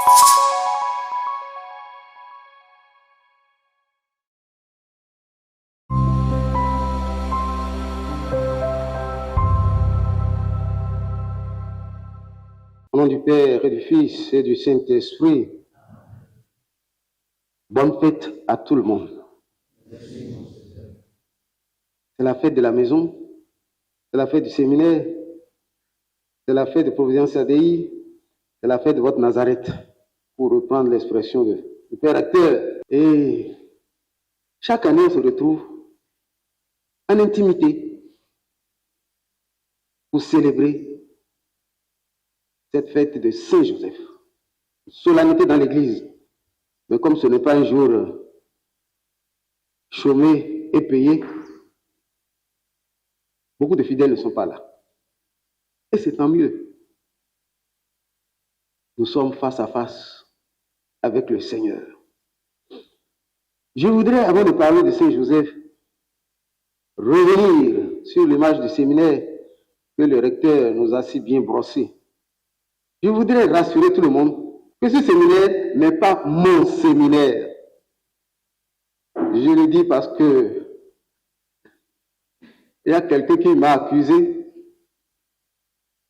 Au nom du Père et du Fils et du Saint-Esprit, bonne fête à tout le monde. C'est la fête de la maison, c'est la fête du séminaire, c'est la fête de Providence ADI, c'est la fête de votre Nazareth, pour reprendre l'expression du Père acteur. Et chaque année, on se retrouve en intimité pour célébrer cette fête de Saint-Joseph. Solennité dans l'église. Mais comme ce n'est pas un jour chômé et payé, beaucoup de fidèles ne sont pas là. Et c'est tant mieux. Nous sommes face à face avec le Seigneur. Je voudrais, avant de parler de Saint-Joseph, revenir sur l'image du séminaire que le recteur nous a si bien brossé. Je voudrais rassurer tout le monde que ce séminaire n'est pas mon séminaire. Je le dis parce que il y a quelqu'un qui m'a accusé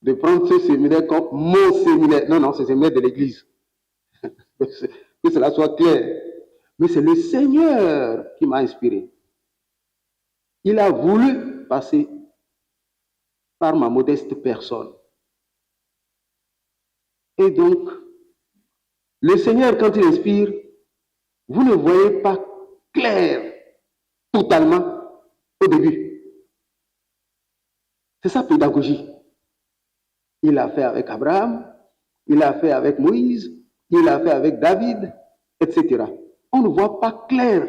de prendre ce séminaire comme mon séminaire. Non, non, c'est le séminaire de l'église. Que cela soit clair. Mais c'est le Seigneur qui m'a inspiré. Il a voulu passer par ma modeste personne. Et donc, le Seigneur, quand il inspire, vous ne voyez pas clair totalement au début. C'est sa pédagogie. Il l'a fait avec Abraham, il l'a fait avec Moïse, il l'a fait avec David, etc. On ne voit pas clair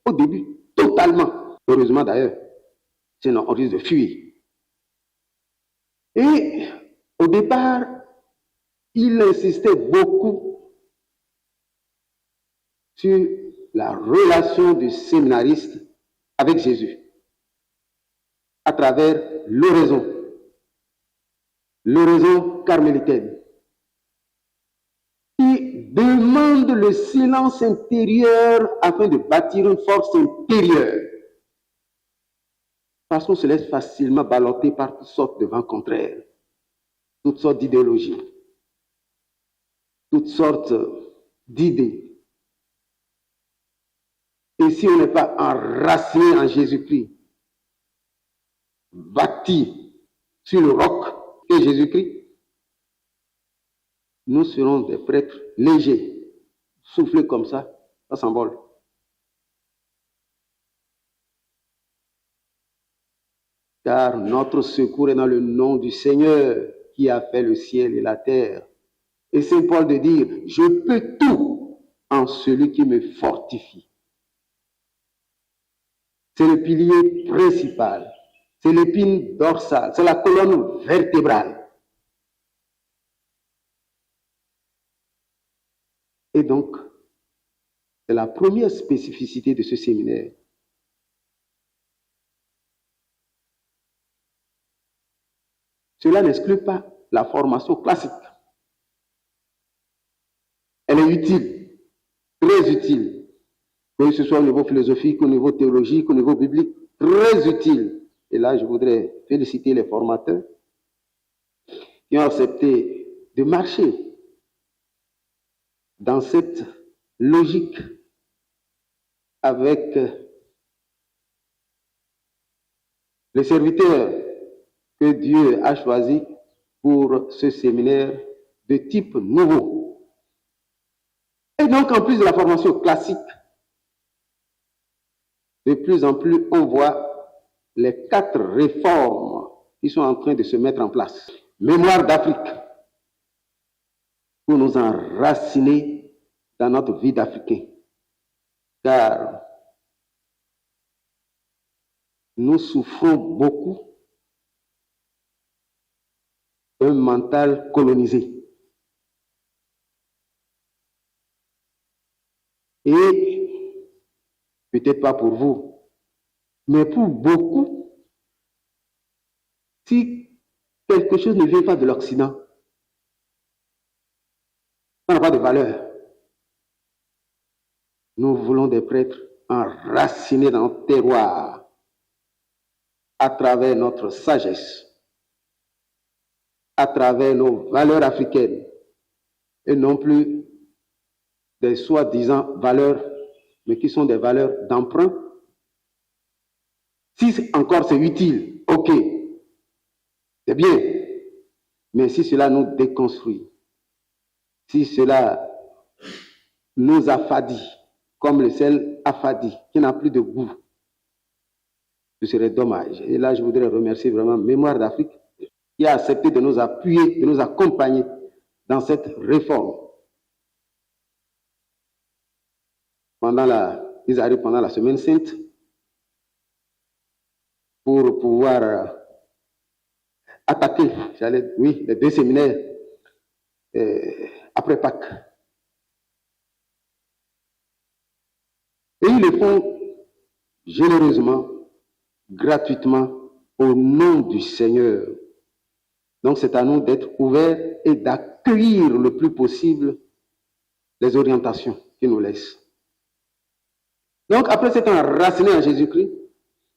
au début, totalement. Heureusement d'ailleurs, sinon on risque de fuir. Et au départ, il insistait beaucoup sur la relation du séminariste avec Jésus à travers l'oraison carmélitaine, qui demande le silence intérieur afin de bâtir une force intérieure, parce qu'on se laisse facilement balloter par toutes sortes de vents contraires, toutes sortes d'idéologies, toutes sortes d'idées. Et si on n'est pas enraciné en Jésus-Christ, bâti sur le roc qu'est Jésus-Christ, nous serons des prêtres légers, soufflés comme ça s'envole. Car notre secours est dans le nom du Seigneur qui a fait le ciel et la terre. Et Saint Paul de dire, je peux tout en celui qui me fortifie. C'est le pilier principal, c'est l'épine dorsale, c'est la colonne vertébrale. Et donc, c'est la première spécificité de ce séminaire. Cela n'exclut pas la formation classique. Elle est utile, très utile, que ce soit au niveau philosophique, au niveau théologique, au niveau biblique, très utile. Et là, je voudrais féliciter les formateurs qui ont accepté de marcher dans cette logique avec les serviteurs que Dieu a choisis pour ce séminaire de type nouveau. Et donc, en plus de la formation classique, de plus en plus, on voit les 4 réformes qui sont en train de se mettre en place. Mémoire d'Afrique, pour nous enraciner dans notre vie d'Africain. Car nous souffrons beaucoup d'un mental colonisé. Et peut-être pas pour vous, mais pour beaucoup, si quelque chose ne vient pas de l'Occident, Ça n'a pas de valeur. Nous voulons des prêtres enracinés dans notre terroir à travers notre sagesse, à travers nos valeurs africaines et non plus des soi-disant valeurs, mais qui sont des valeurs d'emprunt. Si encore c'est utile, ok, c'est bien, mais si cela nous déconstruit, si cela nous affadit, comme le sel affadi, qui n'a plus de goût, ce serait dommage. Et là, je voudrais remercier vraiment Mémoire d'Afrique qui a accepté de nous appuyer, de nous accompagner dans cette réforme. Ils arrivent pendant la Semaine Sainte pour pouvoir attaquer, les 2 séminaires après Pâques. Et ils le font généreusement, gratuitement, au nom du Seigneur. Donc c'est à nous d'être ouverts et d'accueillir le plus possible les orientations qu'ils nous laissent. Donc après s'être enraciné en Jésus-Christ,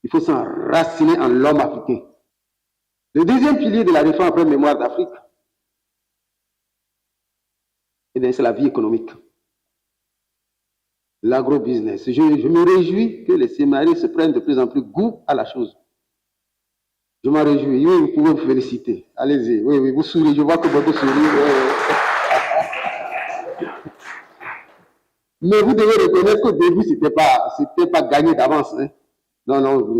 il faut s'enraciner en l'homme africain. Le deuxième pilier de la réforme après Mémoire d'Afrique, c'est la vie économique. L'agro-business. Je me réjouis que les séminaristes se prennent de plus en plus goût à la chose. Je m'en réjouis. Oui, vous pouvez vous féliciter. Allez-y. Oui, vous souriez. Je vois que beaucoup sourient. Mais vous devez reconnaître qu'au début, c'était pas gagné d'avance. Hein. Non, vous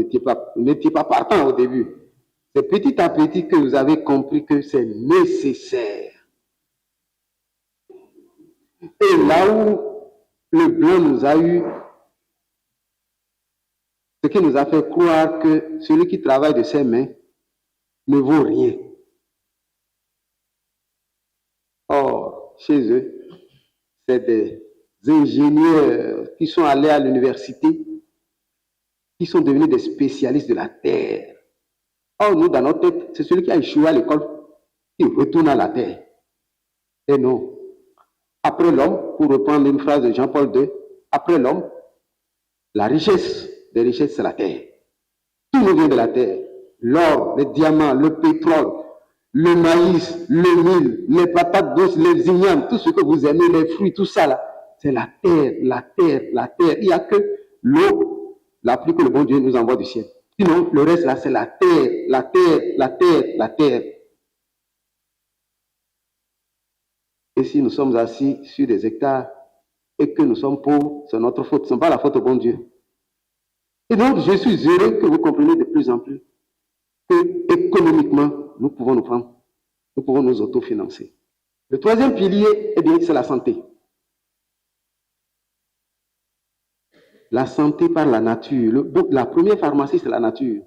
n'étiez pas partant au début. C'est petit à petit que vous avez compris que c'est nécessaire. Et là où le blanc nous a eu, ce qui nous a fait croire que celui qui travaille de ses mains ne vaut rien. Or, chez eux, c'est des ingénieurs qui sont allés à l'université, qui sont devenus des spécialistes de la terre. Or, nous, dans notre tête, c'est celui qui a échoué à l'école qui retourne à la terre. Et non. Après l'homme, pour reprendre une phrase de Jean-Paul II, après l'homme, la richesse des richesses, c'est la terre. Tout nous vient de la terre. L'or, les diamants, le pétrole, le maïs, le mil, les patates douces, les ignames, tout ce que vous aimez, les fruits, tout ça là, c'est la terre, la terre, la terre. Il n'y a que l'eau, la pluie que le bon Dieu nous envoie du ciel. Sinon, le reste là, c'est la terre, la terre, la terre, la terre. Et si nous sommes assis sur des hectares et que nous sommes pauvres, c'est notre faute, ce n'est pas la faute au bon Dieu. Et donc, je suis heureux que vous compreniez de plus en plus que économiquement, nous pouvons nous prendre, nous pouvons nous autofinancer. Le troisième pilier, eh bien, c'est la santé. La santé par la nature. La première pharmacie, c'est la nature.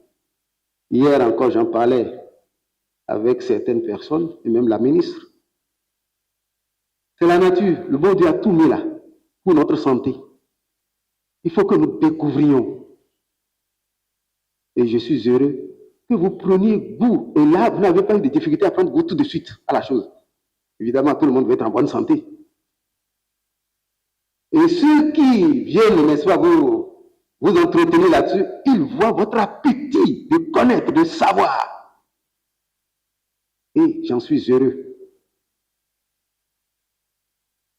Hier encore, j'en parlais avec certaines personnes, et même la ministre. C'est la nature. Le bon Dieu a tout mis là pour notre santé. Il faut que nous découvrions. Et je suis heureux que vous preniez goût. Et là, vous n'avez pas eu de difficulté à prendre goût tout de suite à la chose. Évidemment, tout le monde veut être en bonne santé. Et ceux qui viennent, n'est-ce pas, vous entretenir là-dessus, ils voient votre appétit de connaître, de savoir. Et j'en suis heureux.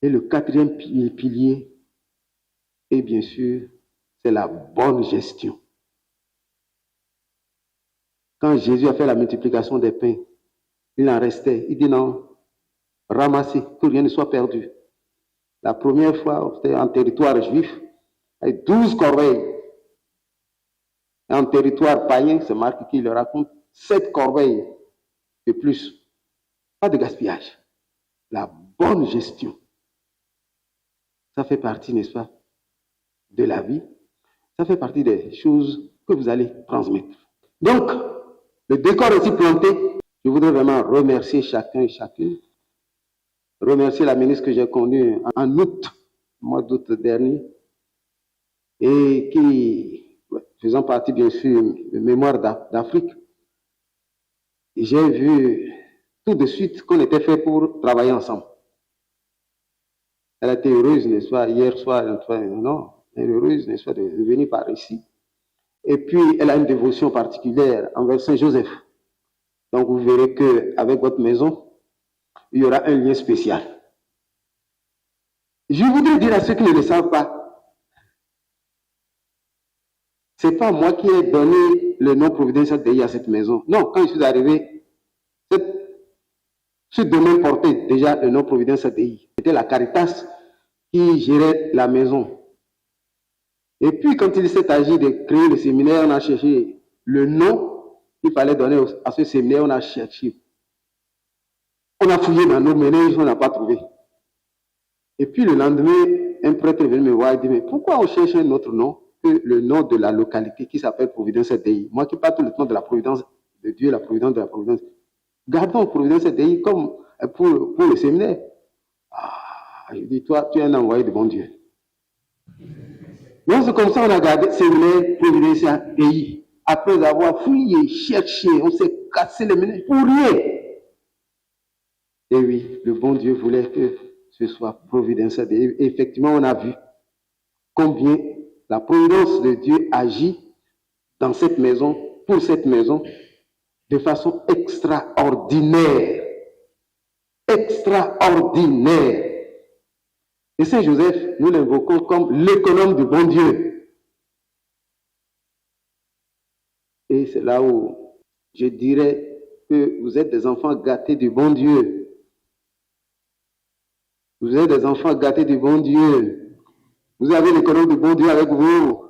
Et le quatrième pilier, et bien sûr, c'est la bonne gestion. Quand Jésus a fait la multiplication des pains, il en restait. Il dit non, ramassez, que rien ne soit perdu. La première fois, c'était en territoire juif, avec 12 corbeilles. Et en territoire païen, c'est Marc qui le raconte, 7 corbeilles de plus. Pas de gaspillage. La bonne gestion. Ça fait partie, n'est-ce pas, de la vie. Ça fait partie des choses que vous allez transmettre. Donc, le décor est ici planté. Je voudrais vraiment remercier chacun et chacune. Remercier la ministre que j'ai connue en août, mois d'août dernier, et qui, faisant partie bien sûr de Mémoire d'Afrique, j'ai vu tout de suite qu'on était fait pour travailler ensemble. Elle a été heureuse, n'est-ce pas, hier soir, non, elle est heureuse, n'est-ce pas, de venir par ici. Et puis, elle a une dévotion particulière envers Saint Joseph. Donc, vous verrez qu'avec votre maison, il y aura un lien spécial. Je voudrais dire à ceux qui ne le savent pas, ce n'est pas moi qui ai donné le nom Providence Dei à cette maison. Non, quand je suis arrivé, ce domaine portait déjà le nom Providence Dei. C'était la Caritas qui gérait la maison. Et puis, quand il s'est agi de créer le séminaire, on a cherché le nom qu'il fallait donner à ce séminaire, on a cherché. On a fouillé dans nos ménages, on n'a pas trouvé. Et puis, le lendemain, un prêtre est venu me voir et dit, mais pourquoi on cherche un autre nom que le nom de la localité qui s'appelle Providence Dei? Moi qui parle tout le temps de la providence de Dieu, la providence de la providence. Gardons Providence Dei comme pour le séminaire. Ah, je dis, toi, tu es un envoyé de bon Dieu. Donc, c'est comme ça qu'on a gardé séminaire Providence Dei. Après avoir fouillé, cherché, on s'est cassé les ménages pour rien. Et oui, le bon Dieu voulait que ce soit Providence Dei. Et effectivement, on a vu combien la providence de Dieu agit dans cette maison, pour cette maison, de façon extraordinaire. Extraordinaire. Et Saint Joseph, nous l'invoquons comme l'économe du bon Dieu. Et c'est là où je dirais que vous êtes des enfants gâtés du bon Dieu. Vous êtes des enfants gâtés du bon Dieu. Vous avez l'économe du bon Dieu avec vous.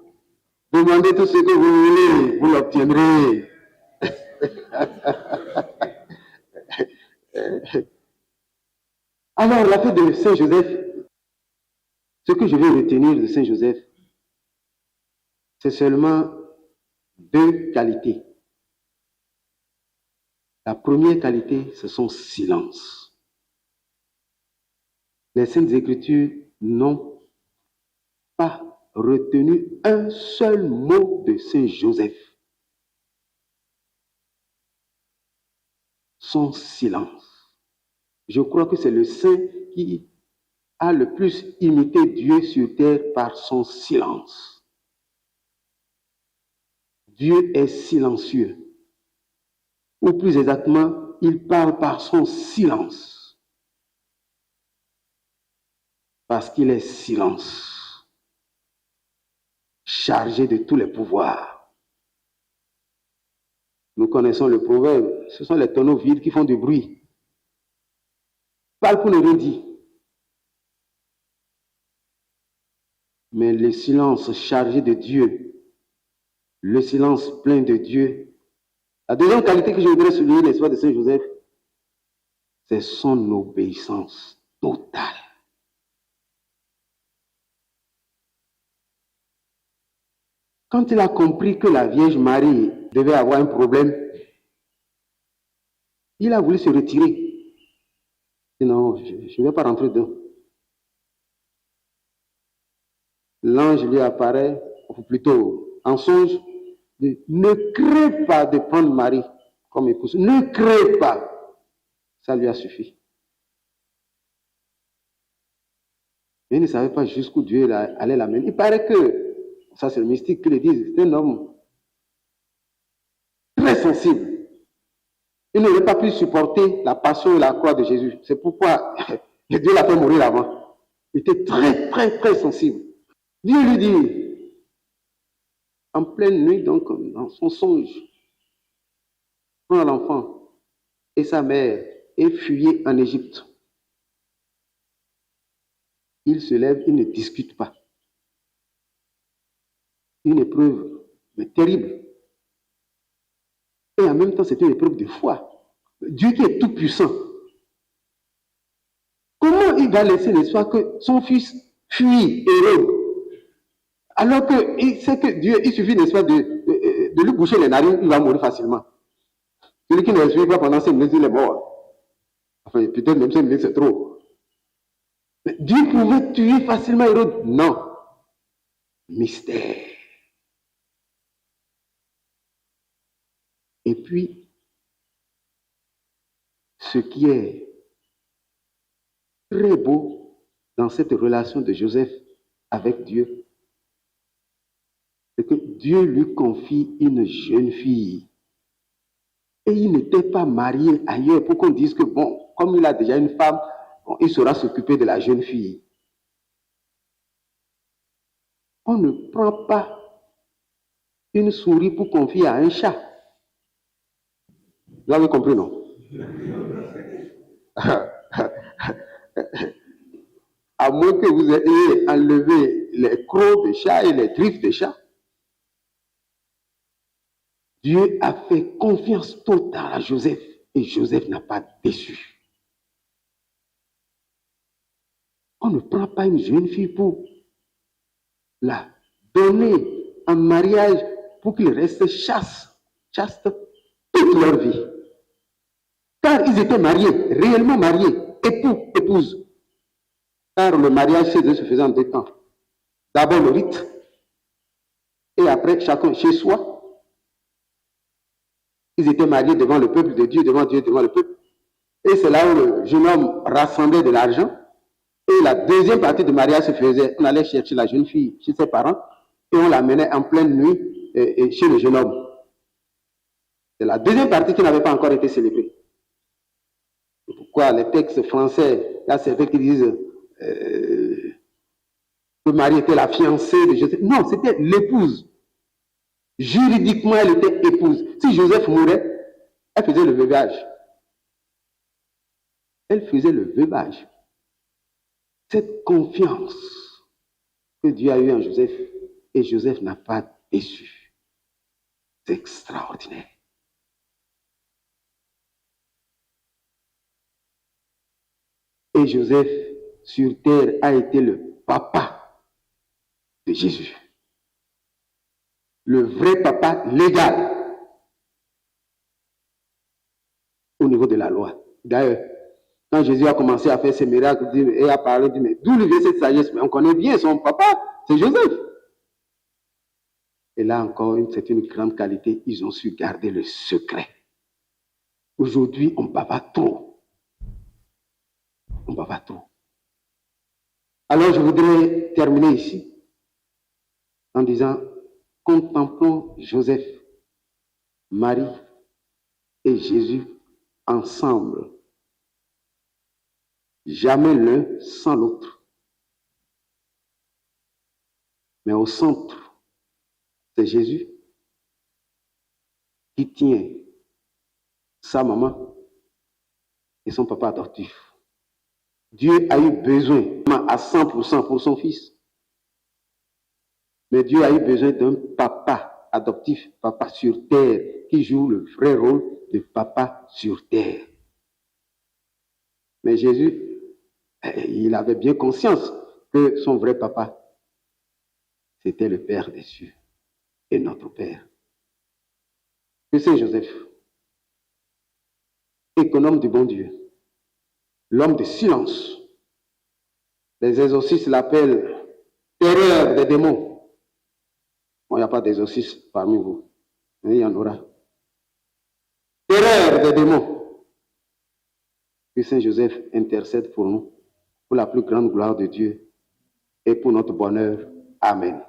Demandez tout ce que vous voulez, vous l'obtiendrez. Alors, la fête de Saint Joseph, ce que je vais retenir de Saint Joseph, c'est seulement deux qualités. La première qualité, c'est son silence. Les Saintes Écritures n'ont pas retenu un seul mot de Saint Joseph. Son silence. Je crois que c'est le saint qui a le plus imité Dieu sur terre par son silence. Dieu est silencieux. Ou plus exactement, il parle par son silence. Parce qu'il est silence. Chargé de tous les pouvoirs. Nous connaissons le proverbe. Ce sont les tonneaux vides qui font du bruit. Parle pour ne rien dire. Mais le silence chargé de Dieu, le silence plein de Dieu, la deuxième qualité que je voudrais souligner, l'histoire de Saint Joseph, c'est son obéissance totale. Quand il a compris que la Vierge Marie devait avoir un problème, il a voulu se retirer. Non, je ne vais pas rentrer dedans. L'ange lui apparaît, ou plutôt en songe, dit, ne crée pas de prendre Marie comme épouse. Ne crée pas. Ça lui a suffi. Mais il ne savait pas jusqu'où Dieu allait l'amener. Il paraît que, ça c'est le mystique qui le dit, c'est un homme très sensible. Il n'aurait pas pu supporter la passion et la croix de Jésus. C'est pourquoi Dieu l'a fait mourir avant. Il était très, très, très sensible. Dieu lui dit, en pleine nuit, donc, dans son songe, prends l'enfant et sa mère et fuyez en Égypte. Il se lève, il ne discute pas. Une épreuve, mais terrible. Et en même temps, c'est une épreuve de foi. Dieu qui est tout puissant. Comment il va laisser l'espoir que son fils fuit Hérode? Alors qu'il sait que Dieu, il suffit, n'est-ce pas, de lui boucher les narines, il va mourir facilement. Celui qui ne respire pas pendant 5 minutes, il est mort. Enfin, peut-être même 5 minutes, c'est trop. Mais Dieu pouvait tuer facilement Hérode? Non. Mystère. Et puis, ce qui est très beau, dans cette relation de Joseph avec Dieu, c'est que Dieu lui confie une jeune fille. Et il n'était pas marié ailleurs pour qu'on dise que, bon, comme il a déjà une femme, bon, il saura s'occuper de la jeune fille. On ne prend pas une souris pour confier à un chat. Vous avez compris, non? À moins que vous ayez enlevé les crocs de chat et les griffes de chat. Dieu a fait confiance totale à Joseph et Joseph n'a pas déçu. On ne prend pas une jeune fille pour la donner en mariage pour qu'il reste chaste toute leur vie. Car ils étaient mariés, réellement mariés, époux, épouse. Car le mariage chez eux se faisait en 2 temps. D'abord le rite, et après chacun chez soi. Ils étaient mariés devant le peuple de Dieu, devant le peuple. Et c'est là où le jeune homme rassemblait de l'argent. Et la deuxième partie du mariage se faisait, on allait chercher la jeune fille chez ses parents et on l'amenait en pleine nuit chez le jeune homme. C'est la deuxième partie qui n'avait pas encore été célébrée. Pourquoi les textes français, il y a certains qui disent que Marie était la fiancée de Joseph. Non, c'était l'épouse. Juridiquement, elle était épouse. Si Joseph mourait, elle faisait le veuvage. Elle faisait le veuvage. Cette confiance que Dieu a eue en Joseph, et Joseph n'a pas déçu. C'est extraordinaire. Et Joseph, sur terre, a été le papa de Jésus. Le vrai papa légal au niveau de la loi. D'ailleurs, quand Jésus a commencé à faire ses miracles et à parler, il dit, mais d'où lui vient cette sagesse? Mais on connaît bien son papa, c'est Joseph. Et là encore, c'est une grande qualité, ils ont su garder le secret. Aujourd'hui, on bavard trop. On bavard trop. Alors, je voudrais terminer ici en disant, contemplons Joseph, Marie et Jésus ensemble. Jamais l'un sans l'autre. Mais au centre, c'est Jésus qui tient sa maman et son papa adoptif. Dieu a eu besoin à 100% pour son fils. Mais Dieu a eu besoin d'un papa adoptif, papa sur terre, qui joue le vrai rôle de papa sur terre. Mais Jésus, il avait bien conscience que son vrai papa, c'était le Père des cieux et notre Père. Que Saint Joseph, économe du bon Dieu, l'homme de silence, les exorcistes l'appellent terreur des démons. Bon, il n'y a pas d'exorcistes parmi vous, mais il y en aura. Terreur des démons. Que Saint Joseph intercède pour nous, pour la plus grande gloire de Dieu et pour notre bonheur. Amen.